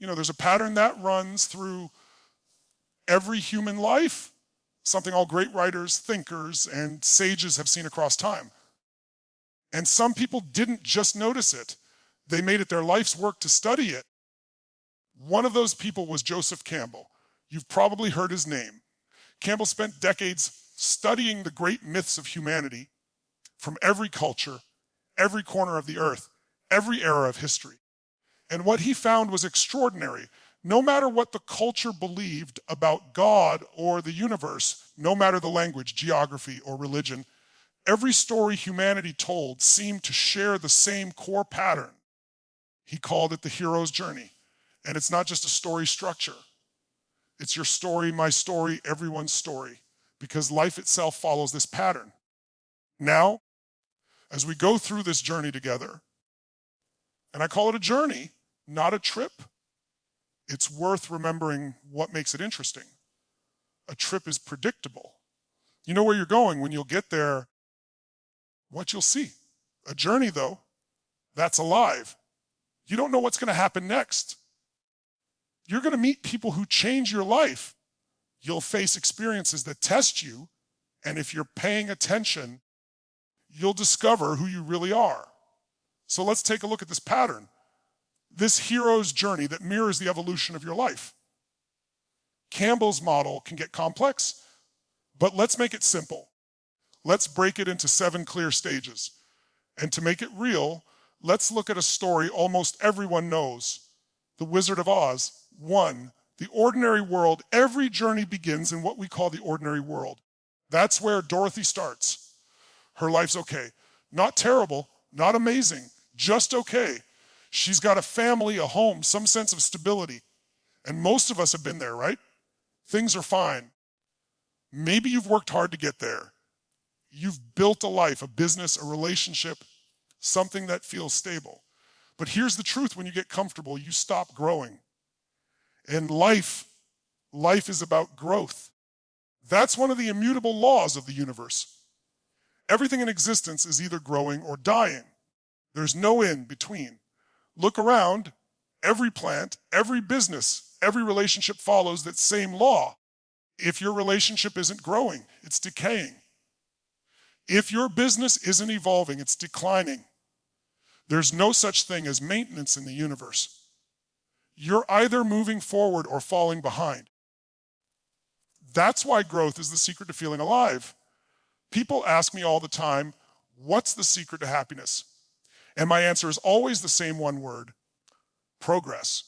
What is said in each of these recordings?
There's a pattern that runs through every human life, something all great writers, thinkers, and sages have seen across time. And some people didn't just notice it. They made it their life's work to study it. One of those people was Joseph Campbell. You've probably heard his name. Campbell spent decades studying the great myths of humanity from every culture, every corner of the earth, every era of history. And what he found was extraordinary. No matter what the culture believed about God or the universe, no matter the language, geography, or religion, every story humanity told seemed to share the same core pattern. He called it the hero's journey. And it's not just a story structure. It's your story, my story, everyone's story, because life itself follows this pattern. Now, as we go through this journey together, and I call it a journey, not a trip, it's worth remembering what makes it interesting. A trip is predictable. You know where you're going. When you'll get there, what you'll see. A journey, though, that's alive. You don't know what's going to happen next. You're going to meet people who change your life. You'll face experiences that test you, and if you're paying attention, you'll discover who you really are. So let's take a look at this pattern, this hero's journey that mirrors the evolution of your life. Campbell's model can get complex, but let's make it simple. Let's break it into 7 clear stages. And to make it real, let's look at a story almost everyone knows. The Wizard of Oz. 1, the ordinary world. Every journey begins in what we call the ordinary world. That's where Dorothy starts. Her life's okay. Not terrible, not amazing, just okay. She's got a family, a home, some sense of stability. And most of us have been there, right? Things are fine. Maybe you've worked hard to get there. You've built a life, a business, a relationship, something that feels stable. But here's the truth: when you get comfortable, you stop growing. And life is about growth. That's one of the immutable laws of the universe. Everything in existence is either growing or dying. There's no in between. Look around, every plant, every business, every relationship follows that same law. If your relationship isn't growing, it's decaying. If your business isn't evolving, it's declining. There's no such thing as maintenance in the universe. You're either moving forward or falling behind. That's why growth is the secret to feeling alive. People ask me all the time, what's the secret to happiness? And my answer is always the same one word: progress.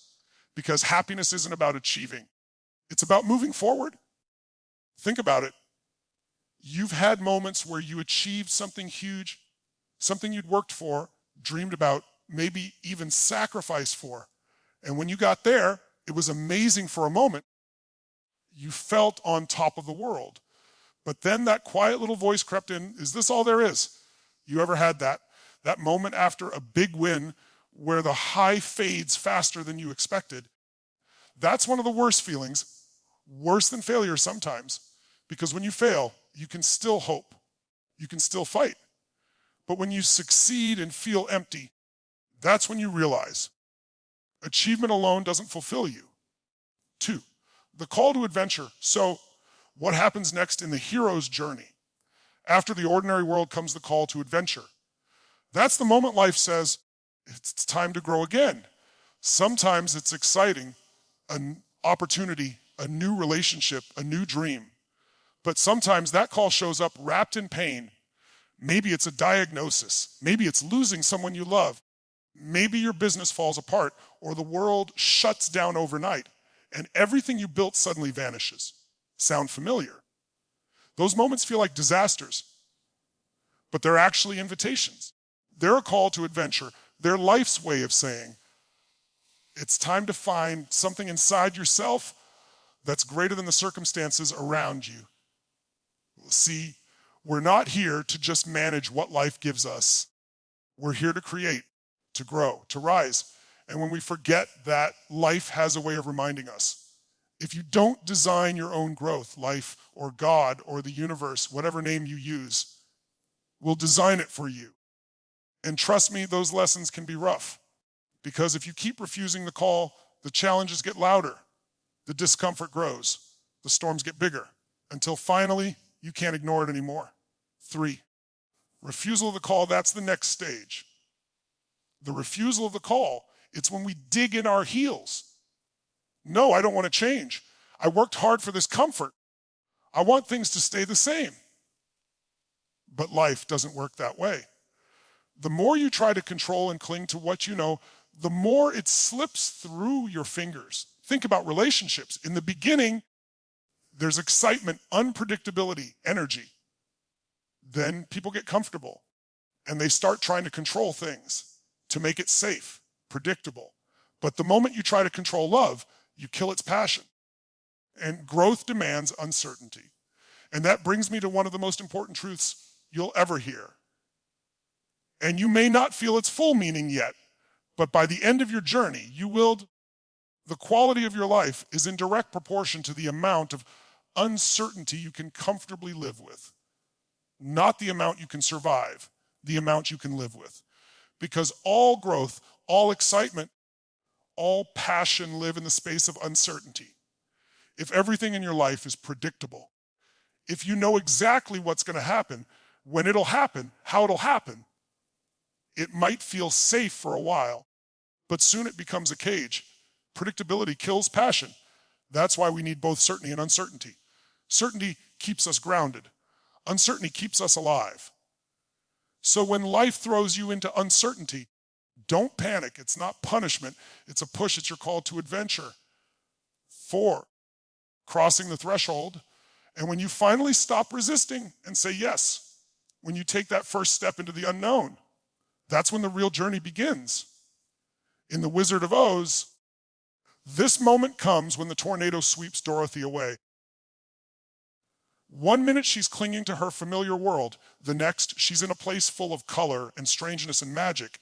Because happiness isn't about achieving. It's about moving forward. Think about it. You've had moments where you achieved something huge, something you'd worked for, dreamed about, maybe even sacrificed for. And when you got there, it was amazing for a moment. You felt on top of the world. But then that quiet little voice crept in: is this all there is? You ever had that? That moment after a big win where the high fades faster than you expected? That's one of the worst feelings, worse than failure sometimes. Because when you fail, you can still hope. You can still fight. But when you succeed and feel empty, that's when you realize achievement alone doesn't fulfill you. 2, the call to adventure. So what happens next in the hero's journey? After the ordinary world comes the call to adventure. That's the moment life says, it's time to grow again. Sometimes it's exciting, an opportunity, a new relationship, a new dream. But sometimes that call shows up wrapped in pain. Maybe it's a diagnosis. Maybe it's losing someone you love. Maybe your business falls apart, or the world shuts down overnight, and everything you built suddenly vanishes. Sound familiar? Those moments feel like disasters, but they're actually invitations. They're a call to adventure. They're life's way of saying, it's time to find something inside yourself that's greater than the circumstances around you. See, we're not here to just manage what life gives us. We're here to create, to grow, to rise. And when we forget that, life has a way of reminding us. If you don't design your own growth, life or God or the universe, whatever name you use, will design it for you. And trust me, those lessons can be rough. Because if you keep refusing the call, The challenges get louder. The discomfort grows. The storms get bigger until finally you can't ignore it anymore. 3, refusal of the call, that's the next stage. The refusal of the call, it's when we dig in our heels. No, I don't want to change. I worked hard for this comfort. I want things to stay the same. But life doesn't work that way. The more you try to control and cling to what you know, the more it slips through your fingers. Think about relationships. In the beginning, there's excitement, unpredictability, energy. Then people get comfortable and they start trying to control things to make it safe, predictable. But the moment you try to control love, you kill its passion. And growth demands uncertainty. And that brings me to one of the most important truths you'll ever hear. And you may not feel its full meaning yet, but by the end of your journey, you will. The quality of your life is in direct proportion to the amount of uncertainty you can comfortably live with. Not the amount you can survive, the amount you can live with. Because all growth, all excitement, all passion live in the space of uncertainty. If everything in your life is predictable, if you know exactly what's going to happen, when it'll happen, how it'll happen, it might feel safe for a while, but soon it becomes a cage. Predictability kills passion. That's why we need both certainty and uncertainty. Certainty keeps us grounded. Uncertainty keeps us alive. So when life throws you into uncertainty, don't panic. It's not punishment. It's a push. It's your call to adventure. 4, crossing the threshold. And when you finally stop resisting and say yes, when you take that first step into the unknown, that's when the real journey begins. In The Wizard of Oz, this moment comes when the tornado sweeps Dorothy away. 1 minute she's clinging to her familiar world. The next, she's in a place full of color and strangeness and magic.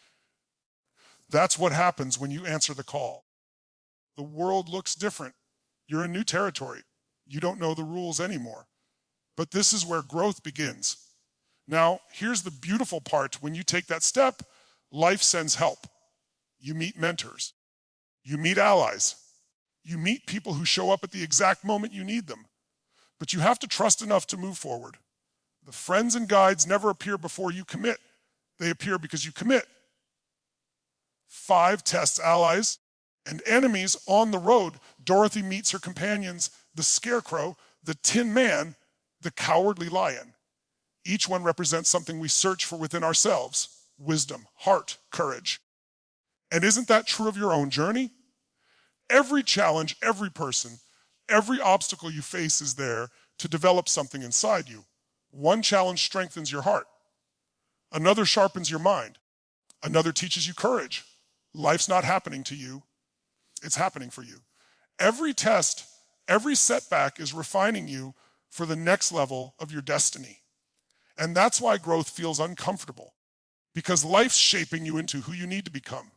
That's what happens when you answer the call. The world looks different. You're in new territory. You don't know the rules anymore. But this is where growth begins. Now, here's the beautiful part. When you take that step, life sends help. You meet mentors. You meet allies. You meet people who show up at the exact moment you need them. But you have to trust enough to move forward. The friends and guides never appear before you commit. They appear because you commit. 5 tests allies and enemies on the road. Dorothy meets her companions, the Scarecrow, the Tin Man, the Cowardly Lion. Each one represents something we search for within ourselves: wisdom, heart, courage. And isn't that true of your own journey? Every challenge, every person, every obstacle you face is there to develop something inside you. One challenge strengthens your heart. Another sharpens your mind. Another teaches you courage. Life's not happening to you. It's happening for you. Every test, every setback is refining you for the next level of your destiny. And that's why growth feels uncomfortable, because life's shaping you into who you need to become.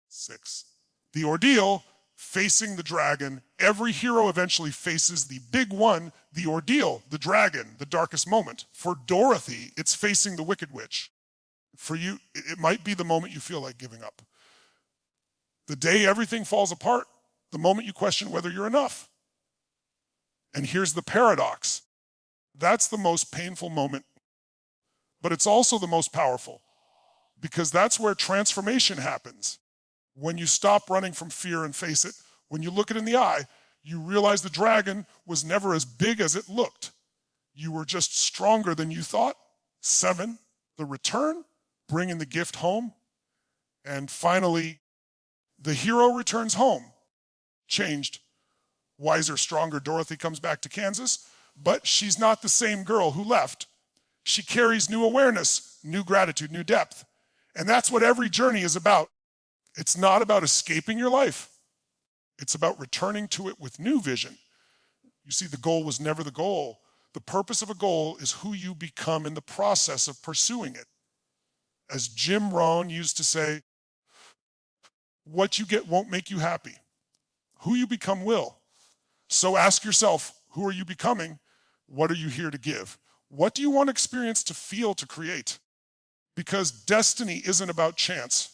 6, the ordeal, facing the dragon. Every hero eventually faces the big one, the ordeal, the dragon, the darkest moment. For Dorothy, it's facing the Wicked Witch. For you, it might be the moment you feel like giving up. The day everything falls apart, the moment you question whether you're enough. And here's the paradox. That's the most painful moment, but it's also the most powerful, because that's where transformation happens. When you stop running from fear and face it, when you look it in the eye, you realize the dragon was never as big as it looked. You were just stronger than you thought. 7, the return, bringing the gift home. And finally, the hero returns home, changed. Wiser, stronger Dorothy comes back to Kansas, but she's not the same girl who left. She carries new awareness, new gratitude, new depth. And that's what every journey is about. It's not about escaping your life. It's about returning to it with new vision. You see, the goal was never the goal. The purpose of a goal is who you become in the process of pursuing it. As Jim Rohn used to say, what you get won't make you happy. Who you become will. So ask yourself, who are you becoming? What are you here to give? What do you want to experience, to feel, to create? Because destiny isn't about chance.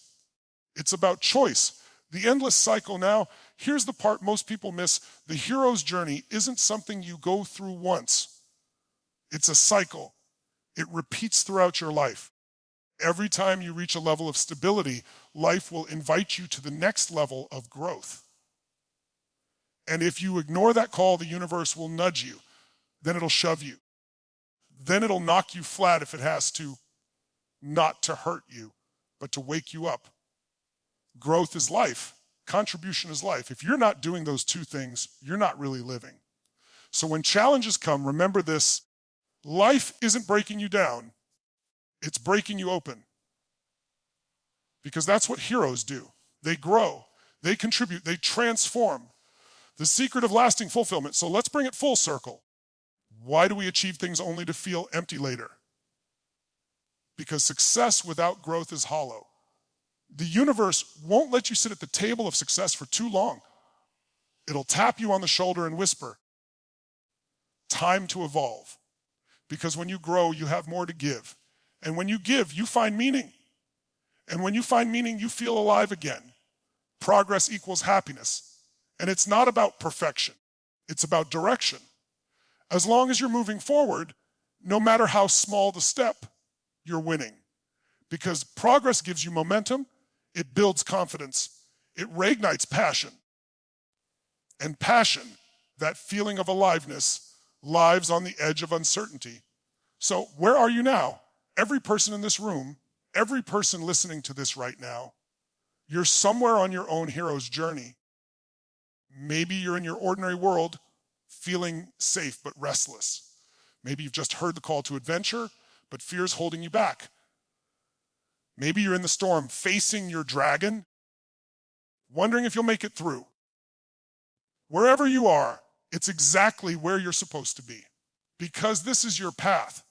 It's about choice. The endless cycle now, here's the part most people miss. The hero's journey isn't something you go through once. It's a cycle. It repeats throughout your life. Every time you reach a level of stability, life will invite you to the next level of growth. And if you ignore that call, the universe will nudge you. Then it'll shove you. Then it'll knock you flat if it has to, not to hurt you, but to wake you up. Growth is life. Contribution is life. If you're not doing those two things, you're not really living. So when challenges come, remember this: life isn't breaking you down, it's breaking you open. Because that's what heroes do. They grow, they contribute, they transform. The secret of lasting fulfillment. So let's bring it full circle. Why do we achieve things only to feel empty later? Because success without growth is hollow. The universe won't let you sit at the table of success for too long. It'll tap you on the shoulder and whisper, time to evolve. Because when you grow, you have more to give. And when you give, you find meaning. And when you find meaning, you feel alive again. Progress equals happiness. And it's not about perfection. It's about direction. As long as you're moving forward, no matter how small the step, you're winning. Because progress gives you momentum, it builds confidence, it reignites passion. And passion, that feeling of aliveness, lives on the edge of uncertainty. So where are you now? Every person in this room, every person listening to this right now, you're somewhere on your own hero's journey. Maybe you're in your ordinary world feeling safe but restless. Maybe you've just heard the call to adventure, but fear's holding you back. Maybe you're in the storm facing your dragon, wondering if you'll make it through. Wherever you are, it's exactly where you're supposed to be, because this is your path.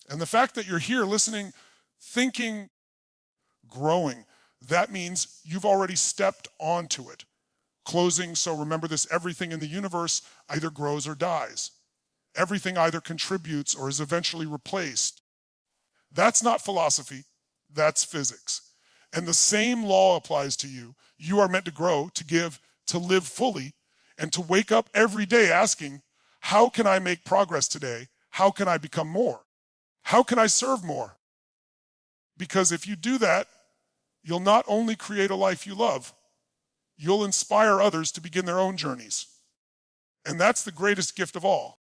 And the fact that you're here listening, thinking, growing, that means you've already stepped onto it. Closing, so remember this: everything in the universe either grows or dies. Everything either contributes or is eventually replaced. That's not philosophy, that's physics. And the same law applies to you. You are meant to grow, to give, to live fully, and to wake up every day asking, how can I make progress today? How can I become more? How can I serve more? Because if you do that, you'll not only create a life you love, you'll inspire others to begin their own journeys. And that's the greatest gift of all.